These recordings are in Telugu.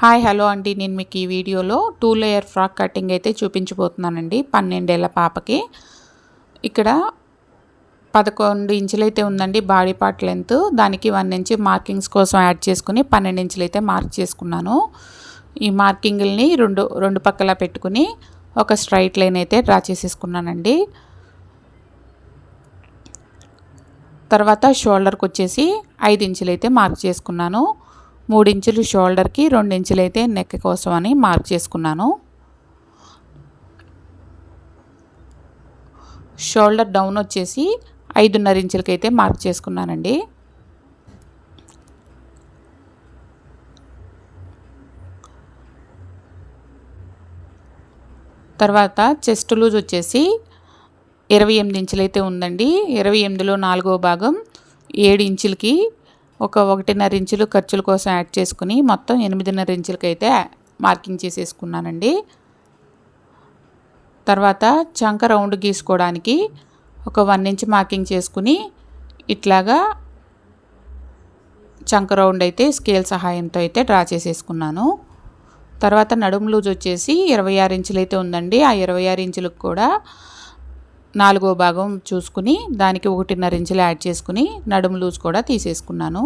హాయ్ హలో అండి, నేను మీకు ఈ వీడియోలో 2 లేయర్ ఫ్రాక్ కటింగ్ అయితే చూపించబోతున్నానండి. 12 ఏళ్ల పాపకి. ఇక్కడ 11 ఇంచులైతే ఉందండి బాడీ పార్ట్ లెంత్. దానికి 1 ఇంచ్ మార్కింగ్స్ కోసం యాడ్ చేసుకుని 12 ఇంచులైతే మార్క్ చేసుకున్నాను. ఈ మార్కింగ్ని రెండు పక్కల పెట్టుకుని ఒక స్ట్రైట్ లైన్ అయితే డ్రా చేసేసుకున్నానండి. తర్వాత షోల్డర్కి వచ్చేసి 5 ఇంచులైతే మార్క్ చేసుకున్నాను. 3 ఇంచులు షోల్డర్కి, 2 ఇంచులు అయితే నెక్ కోసం అని మార్క్ చేసుకున్నాను. షోల్డర్ డౌన్ వచ్చేసి 5.5 ఇంచులకి అయితే మార్క్ చేసుకున్నానండి. తర్వాత చెస్ట్ లూజ్ వచ్చేసి 28 ఇంచులైతే ఉందండి. 28లో 4వ భాగం 7 ఇంచులకి ఒక 1.5 ఇంచులు ఖర్చుల కోసం యాడ్ చేసుకుని మొత్తం 8.5 ఇంచులకి అయితే మార్కింగ్ చేసేసుకున్నానండి. తర్వాత చంక రౌండ్ గీసుకోవడానికి ఒక 1 ఇంచ్ మార్కింగ్ చేసుకుని ఇట్లాగా చంక రౌండ్ అయితే స్కేల్ సహాయంతో అయితే డ్రా చేసేసుకున్నాను. తర్వాత నడుము లూజ్ వచ్చేసి 26 ఇంచులు అయితే ఉందండి. ఆ 26 ఇంచులకు కూడా 4వ భాగం చూసుకుని దానికి 1.5 ఇంచులు యాడ్ చేసుకుని నడుము లూజ్ కూడా తీసేసుకున్నాను.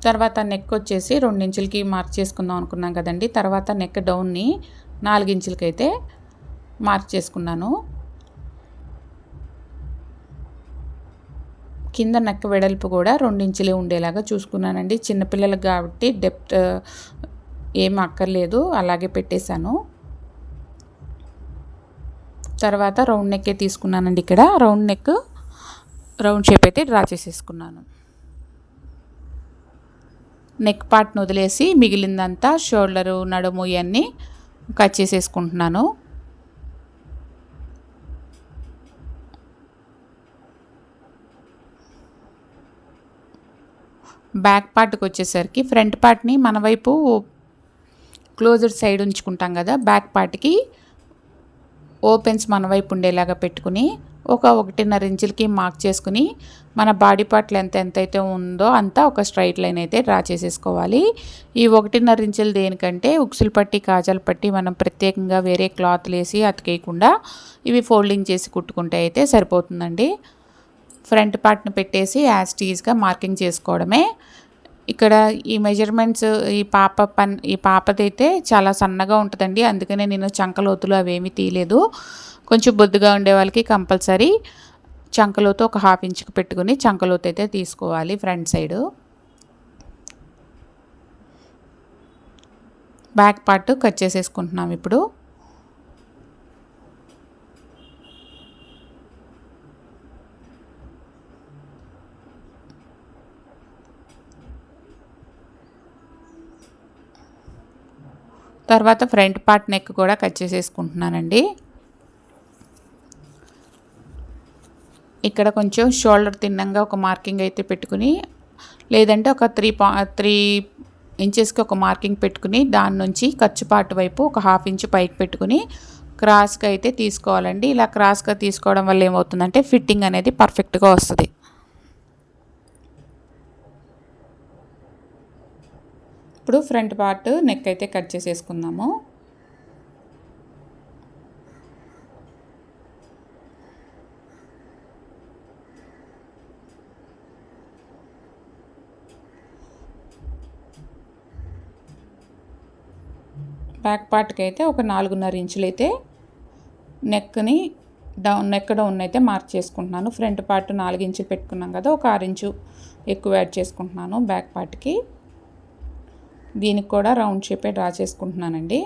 తర్వాత నెక్ వచ్చేసి 2 ఇంచులకి మార్క్ చేసుకుందాం అనుకున్నాం కదండి. తర్వాత నెక్ డౌన్ని 4 ఇంచులకి అయితే మార్క్ చేసుకున్నాను. కింద నెక్ వెడల్పు కూడా 2 ఇంచులే ఉండేలాగా చూసుకున్నానండి. చిన్నపిల్లలకు కాబట్టి డెప్త్ ఏం అక్కర్లేదు, అలాగే పెట్టేశాను. తర్వాత రౌండ్ నెక్కే తీసుకున్నానండి. ఇక్కడ రౌండ్ షేప్ అయితే డ్రా చేసేసుకున్నాను. నెక్ పార్ట్ను వదిలేసి మిగిలిందంతా షోల్డరు, నడుము ఇవన్నీ కట్ చేసేసుకుంటున్నాను. బ్యాక్ పార్ట్కి వచ్చేసరికి ఫ్రంట్ పార్ట్ని మన వైపు క్లోజ్డ్ సైడ్ ఉంచుకుంటాం కదా, బ్యాక్ పార్ట్కి ఓపెన్స్ మన వైపు ఉండేలాగా పెట్టుకుని ఒక 1.5 ఇంచులకి మార్క్ చేసుకుని మన బాడీ పార్ట్ లెంత్ ఎంతైతే ఉందో అంతా ఒక స్ట్రైట్ లైన్ అయితే డ్రా చేసేసుకోవాలి. ఈ 1.5 ఇంచులు దేనికంటే ఉక్సులు పట్టి, కాజాలు పట్టి మనం ప్రత్యేకంగా వేరే క్లాత్లు వేసి అతికేయకుండా ఇవి ఫోల్డింగ్ చేసి కుట్టుకుంటే అయితే సరిపోతుందండి. ఫ్రంట్ పార్ట్ని పెట్టేసి యాజ్ టీజ్గా మార్కింగ్ చేసుకోవడమే. ఇక్కడ ఈ మెజర్మెంట్స్ ఈ పాపదైతే చాలా సన్నగా ఉంటుందండి. అందుకనే నేను చంకలోతులు అవేమీ తీయలేదు. కొంచెం బొద్దుగా ఉండే వాళ్ళకి కంపల్సరీ చంకలోతు ఒక 1/2 ఇంచుకి పెట్టుకుని చంకలోతు అయితే తీసుకోవాలి front side. Back part cut చేసేసుకుంటున్నాం ఇప్పుడు. తర్వాత ఫ్రంట్ పార్ట్ నెక్ కూడా కట్ చేసేసుకుంటున్నానండి. ఇక్కడ కొంచెం షోల్డర్ తిన్నంగా ఒక మార్కింగ్ అయితే పెట్టుకుని, లేదంటే ఒక 3 ఇంచెస్కి ఒక మార్కింగ్ పెట్టుకుని దాని నుంచి ఖర్చు పార్ట్ వైపు ఒక 1/2 ఇంచ్ పైకి పెట్టుకుని క్రాస్గా అయితే తీసుకోవాలండి. ఇలా క్రాస్గా తీసుకోవడం వల్ల ఏమవుతుందంటే ఫిట్టింగ్ అనేది పర్ఫెక్ట్గా వస్తుంది. ఇప్పుడు ఫ్రంట్ పార్ట్ నెక్ అయితే కట్ చేసేసుకుందాము. బ్యాక్ పార్ట్కి అయితే ఒక 4.5 ఇంచులు అయితే నెక్ డౌన్ అయితే మార్క్ చేసుకుంటున్నాను. ఫ్రంట్ పార్ట్ 4 ఇంచులు పెట్టుకున్నాం కదా, ఒక 6 ఇంచు ఎక్కువ యాడ్ చేసుకుంటున్నాను బ్యాక్ పార్ట్కి. దీనికి కూడా రౌండ్ షేపే డ్రా చేసుకుంటున్నానండి.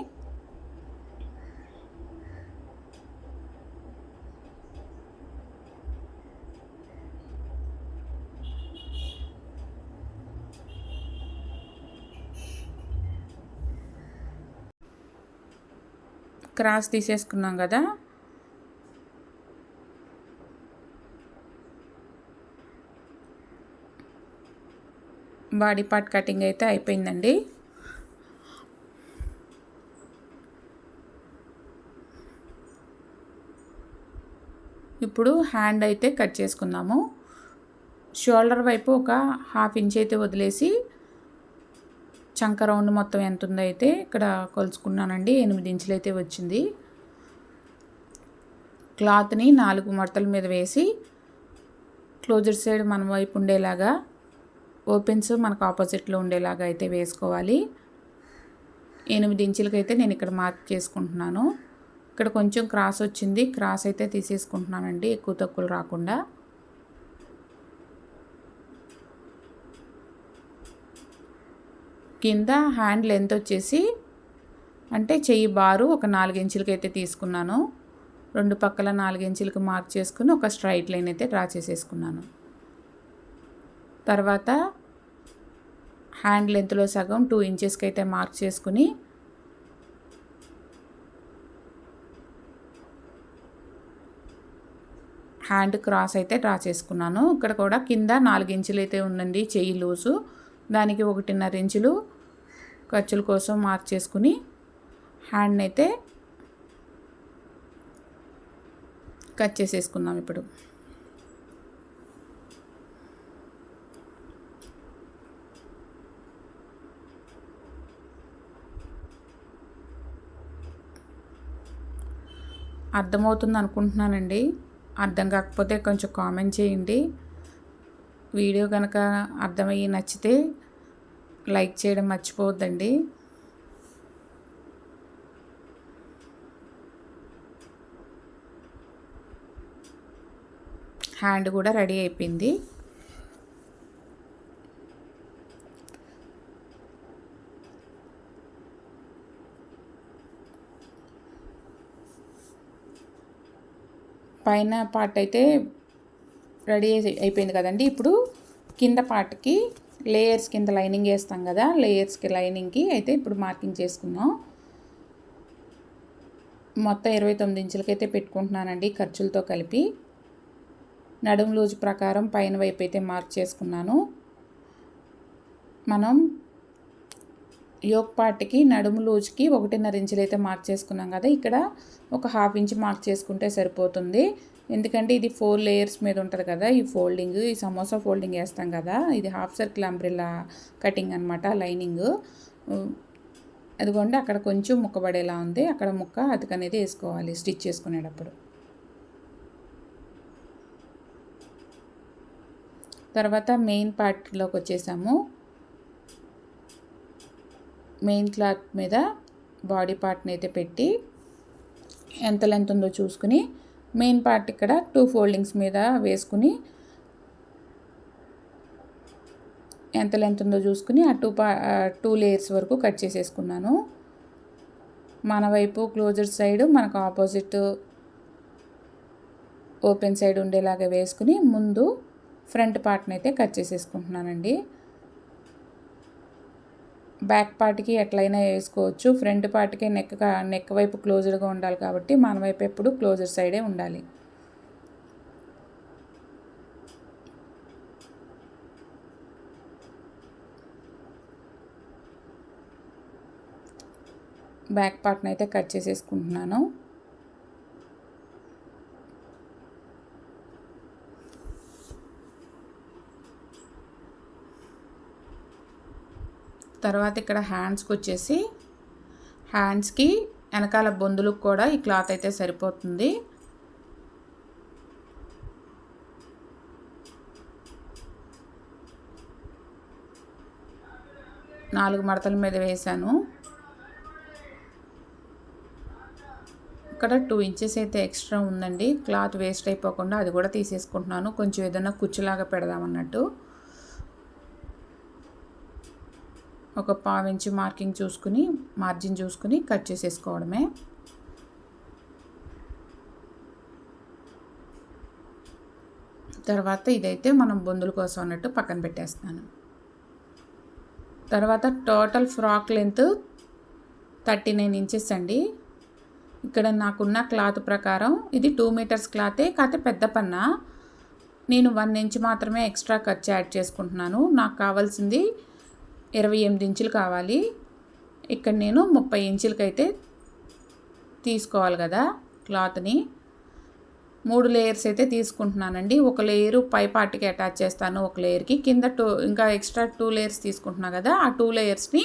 క్రాస్ తీసేసుకున్నాం కదా, బాడీ పార్ట్ కటింగ్ అయితే అయిపోయిందండి. ఇప్పుడు హ్యాండ్ అయితే కట్ చేసుకుందాము. షోల్డర్ వైపు ఒక 1/2 ఇంచ్ అయితే వదిలేసి చంక రౌండ్ మొత్తం ఎంత ఉందో అయితే ఇక్కడ కొలుచుకున్నానండి. 8 ఇంచులు అయితే వచ్చింది. క్లాత్ని 4 మడతల మీద వేసి క్లోజర్ సైడ్ మన వైపు ఉండేలాగా, ఓపెన్స్ మనకు ఆపోజిట్లో ఉండేలాగా అయితే వేసుకోవాలి. 8 ఇంచులకైతే నేను ఇక్కడ మార్క్ చేసుకుంటున్నాను. ఇక్కడ కొంచెం క్రాస్ వచ్చింది, క్రాస్ అయితే తీసేసుకుంటున్నానండి, ఎక్కువ తక్కువలు రాకుండా. కింద హ్యాండ్ లెంత్ వచ్చేసి అంటే చెయ్యి బారు ఒక 4 ఇంచులకైతే తీసుకున్నాను. 2 పక్కల 4 ఇంచులకు మార్క్ చేసుకుని ఒక స్ట్రైట్ లైన్ అయితే డ్రా చేసేసుకున్నాను. తర్వాత హ్యాండ్ లెంత్లో సగం 2 ఇంచెస్కి అయితే మార్క్ చేసుకుని హ్యాండ్ క్రాస్ అయితే డ్రా చేసుకున్నాను. ఇక్కడ కూడా కింద 4 ఇంచులు అయితే ఉందండి చెయ్యి లూజు, దానికి 1.5 ఇంచులు ఖర్చుల కోసం మార్క్ చేసుకుని హ్యాండ్ అయితే కట్ చేసేసుకుందాం. ఇప్పుడు అర్థమవుతుంది అనుకుంటున్నానండి. అర్థం కాకపోతే కొంచెం కామెంట్ చేయండి. వీడియో కనుక అర్థమయ్యి నచ్చితే లైక్ చేయడం మర్చిపోవద్దండి. హ్యాండ్ కూడా రెడీ అయిపోయింది. పైన పార్ట్ అయితే రెడీ అయిపోయింది కదండి. ఇప్పుడు కింద పార్ట్కి లేయర్స్ కింద లైనింగ్ వేస్తాం కదా, లేయర్స్కి లైనింగ్కి అయితే ఇప్పుడు మార్కింగ్ చేసుకుందాం. మొత్తం 29 ఇంచులకైతే పెట్టుకుంటున్నానండి ఖర్చులతో కలిపి. నడుము లూజ్ ప్రకారం పైన వైపు అయితే మార్క్ చేసుకున్నాను. మనం యోక్ పార్ట్కి నడుము లూజ్కి 1.5 ఇంచులు అయితే మార్క్ చేసుకున్నాం కదా, ఇక్కడ ఒక 1/2 ఇంచ్ మార్క్ చేసుకుంటే సరిపోతుంది. ఎందుకంటే ఇది 4 లేయర్స్ మీద ఉంటుంది కదా, ఈ ఫోల్డింగ్, ఈ సమోసా ఫోల్డింగ్ వేస్తాం కదా, ఇది హాఫ్ సర్కిల్ అంబ్రెల్లా కటింగ్ అనమాట లైనింగ్. అదిగోండి అక్కడ కొంచెం ముక్కబడేలా ఉంది, అక్కడ ముక్క అతికనేది వేసుకోవాలి స్టిచ్ చేసుకునేటప్పుడు. తర్వాత మెయిన్ పార్ట్లోకి వచ్చేసాము. మెయిన్ క్లాత్ మీద బాడీ పార్ట్ని అయితే పెట్టి ఎంత లెంత్ ఉందో చూసుకుని మెయిన్ పార్ట్ ఇక్కడ 2 ఫోల్డింగ్స్ మీద వేసుకుని ఎంత లెంత్ ఉందో చూసుకుని ఆ 2 లేయర్స్ వరకు కట్ చేసేసుకున్నాను. మన వైపు క్లోజర్ సైడ్ మనకు ఆపోజిట్ ఓపెన్ సైడ్ ఉండేలాగా వేసుకుని ముందు ఫ్రంట్ పార్ట్ని అయితే కట్ చేసేసుకుంటున్నానండి. బ్యాక్ పార్ట్కి ఎట్లయినా వేసుకోవచ్చు, ఫ్రంట్ పార్ట్కి నెక్ వైపు క్లోజర్గా ఉండాలి కాబట్టి మన వైపు ఎప్పుడు క్లోజర్ సైడే ఉండాలి. బ్యాక్ పార్ట్ని అయితే కట్ చేసేసుకుంటున్నాను. తర్వాత ఇక్కడ హ్యాండ్స్కి వచ్చేసి హ్యాండ్స్కి వెనకాల బొందులకు కూడా ఈ క్లాత్ అయితే సరిపోతుంది. నాలుగు మడతల మీద వేసాను. ఇక్కడ 2 ఇంచెస్ అయితే ఎక్స్ట్రా ఉందండి, క్లాత్ వేస్ట్ అయిపోకుండా అది కూడా తీసేసుకుంటున్నాను. కొంచెం ఏదైనా కుచ్చులాగా పెడదామన్నట్టు ఒక 1/2 ఇంచ్ మార్కింగ్ చూసుకుని మార్జిన్ చూసుకుని కట్ చేసేసుకోవడమే. తర్వాత ఇదైతే మనం బొందుల కోసం అన్నట్టు పక్కన పెట్టేస్తాను. తర్వాత టోటల్ ఫ్రాక్ లెంత్ 39 ఇంచెస్ అండి. ఇక్కడ నాకున్న క్లాత్ ప్రకారం ఇది 2 మీటర్స్ క్లాతే, కాకపోతే పెద్ద పన్నా. నేను 1 ఇంచ్ మాత్రమే ఎక్స్ట్రా ఖర్చు యాడ్ చేసుకుంటున్నాను. నాకు కావాల్సింది 28 ఇంచులు కావాలి. ఇక్కడ నేను 30 ఇంచులకైతే తీసుకోవాలి కదా క్లాత్ని. 3 లేయర్స్ అయితే తీసుకుంటున్నానండి. ఒక లేయరు పై పార్ట్‌కి అటాచ్ చేస్తాను ఒక లేయర్‌కి. కింద ఇంకా ఎక్స్ట్రా 2 లేయర్స్ తీసుకుంటున్నా కదా! ఆ 2 లేయర్స్‌ని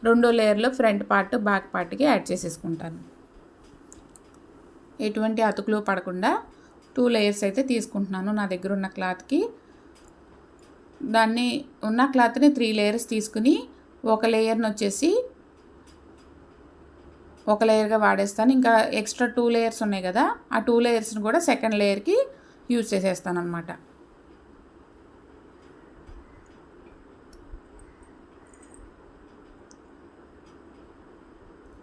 రెండో లేయర్‌లో ఫ్రంట్ పార్ట్, బ్యాక్ పార్ట్‌కి యాడ్ చేసేసుకుంటాను. ఎటువంటి అతుకులు పడకుండా 2 లేయర్స్ అయితే తీసుకుంటున్నాను నా దగ్గర ఉన్న క్లాత్‌కి. దాన్ని ఉన్న క్లాత్‌ని 3 లేయర్స్ తీసుకుని ఒక లేయర్‌ని వచ్చేసి ఒక లేయర్‌గా వాడేస్తాను. ఇంకా ఎక్స్ట్రా 2 లేయర్స్ ఉన్నాయి కదా! ఆ 2 లేయర్స్‌ని కూడా సెకండ్ లేయర్‌కి యూజ్ చేసేస్తానన్నమాట.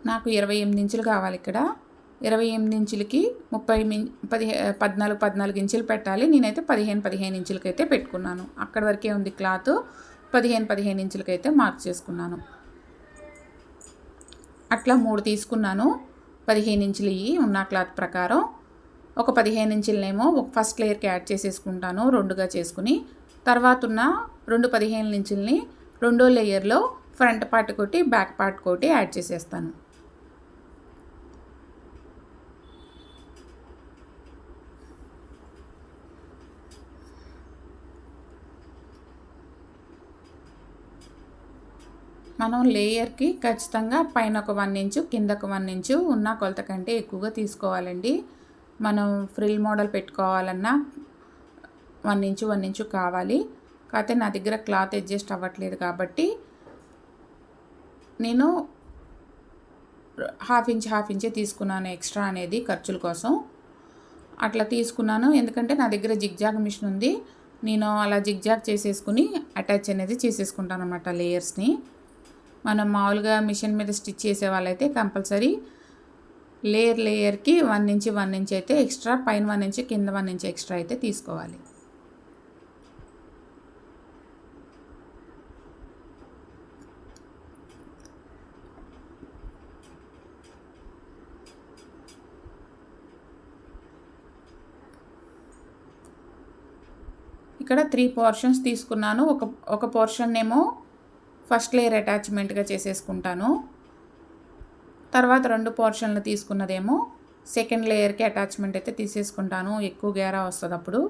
నాకు 28 ఇంచులు కావాలి ఇక్కడ. 28 ఇంచులకి 14 ఇంచులు పెట్టాలి. నేనైతే 15 ఇంచులకైతే పెట్టుకున్నాను. అక్కడి వరకే ఉంది క్లాత్. 15 ఇంచులకైతే మార్క్ చేసుకున్నాను. అట్లా 3 తీసుకున్నాను. 15 ఇంచులయి ఉన్న క్లాత్ ప్రకారం. ఒక 15 ఇంచులనేమో ఫస్ట్ లేయర్‌కి యాడ్ చేసేసుకుంటాను 2గా చేసుకుని. తర్వాత ఉన్న 15 ఇంచులని రెండో లేయర్‌లో ఫ్రంట్ పార్ట్ కొట్టి, బ్యాక్ పార్ట్ కొట్టి యాడ్ చేసేస్తాను. మనం లేయర్‌కి ఖచ్చితంగా పైన ఒక 1 ఇంచు, కింద ఒక 1 ఇంచు ఉన్న కొలత కంటే ఎక్కువగా తీసుకోవాలండి. మనం ఫ్రిల్ మోడల్ పెట్టుకోవాలన్నా 1 ఇంచు కావాలి. కాకపోతే నా దగ్గర క్లాత్ అడ్జస్ట్ అవ్వట్లేదు కాబట్టి నేను హాఫ్ ఇంచే తీసుకున్నాను ఎక్స్ట్రా అనేది ఖర్చుల కోసం. అట్లా తీసుకున్నాను. ఎందుకంటే నా దగ్గర జిగ్జాగ్ మిషన్ ఉంది. నేను అలా జిగ్జాగ్ చేసేసుకుని అటాచ్ అనేది చేసేసుకుంటాను అన్నమాట లేయర్స్‌ని. మనం మామూలుగా మిషన్ మీద స్టిచ్ చేసే వాళ్ళైతే కంపల్సరీ లేయర్కి 1 ఇంచ్ అయితే ఎక్స్ట్రా, పైన 1 ఇంచ్, కింద 1 ఇంచ్ ఎక్స్ట్రా అయితే తీసుకోవాలి. ఇక్కడ 3 పోర్షన్స్ తీసుకున్నాను. ఒక పోర్షన్ ఏమో ఫస్ట్ లేయర్ అటాచ్మెంట్గా చేసేసుకుంటాను. తర్వాత 2 పోర్షన్లు తీసుకున్నదేమో సెకండ్ లేయర్కి అటాచ్మెంట్ అయితే తీసేసుకుంటాను. ఎక్కువ గేరా వస్తుంది అప్పుడు.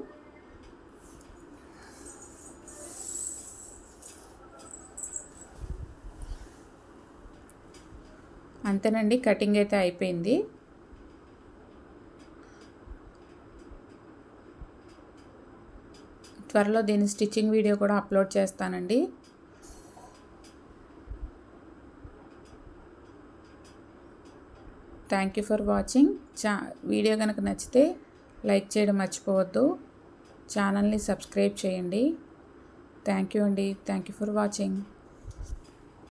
అంతేనండి, కటింగ్ అయితే అయిపోయింది. త్వరలో దీని స్టిచ్చింగ్ వీడియో కూడా అప్లోడ్ చేస్తానండి. Thank you for watching. Video కనుక నచ్చితే లైక్ చేయడం మర్చిపోవద్దు. ఛానల్ని సబ్స్క్రైబ్ చేయండి. థ్యాంక్ యూ అండి. Thank you for watching.